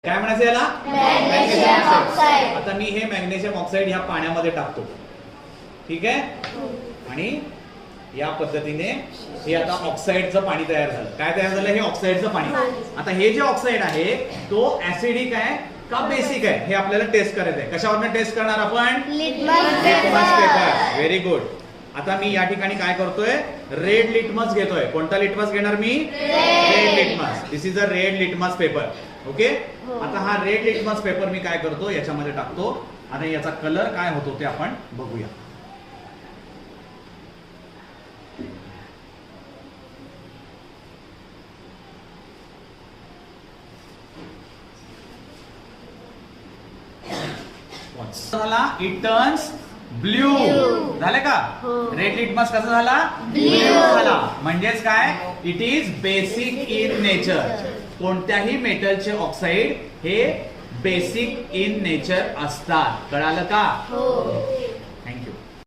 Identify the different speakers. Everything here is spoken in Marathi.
Speaker 1: काय म्हणायचं याला?
Speaker 2: Magnesium oxide.
Speaker 1: आता मी हे मॅग्नेशियम ऑक्साईड ह्या पाण्यामध्ये टाकतो. ठीक आहे. आणि या पद्धतीने हे आता ऑक्साईडचं पाणी तयार झालं. काय तयार झालं? हे ऑक्साईडचं पाणी. आता हे जे ऑक्साईड आहे तो ऍसिडिक आहे का बेसिक आहे हे आपल्याला टेस्ट करायचं आहे. कशावरनं टेस्ट करणार आपण?
Speaker 2: Litmus
Speaker 1: paper. Very good. आता मी या ठिकाणी काय करतोय? रेड लिटमस घेतोय. कोणता लिटमस घेणार मी? Red litmus. This is a red litmus paper. Okay. आता हा रेड लिटमस पेपर मी काय करतो? याच्यामध्ये टाकतो. आणि याचा कलर काय होतो ते आपण बघूया. झाला इट टर्न्स ब्ल्यू. झाले का? रेड लिटमस कसा झाला? ब्ल्यू झाला. म्हणजेच काय? It is basic in nature. कोणत्याही मेटलचे ऑक्साईड हे बेसिक इन नेचर असतात. कळालं का?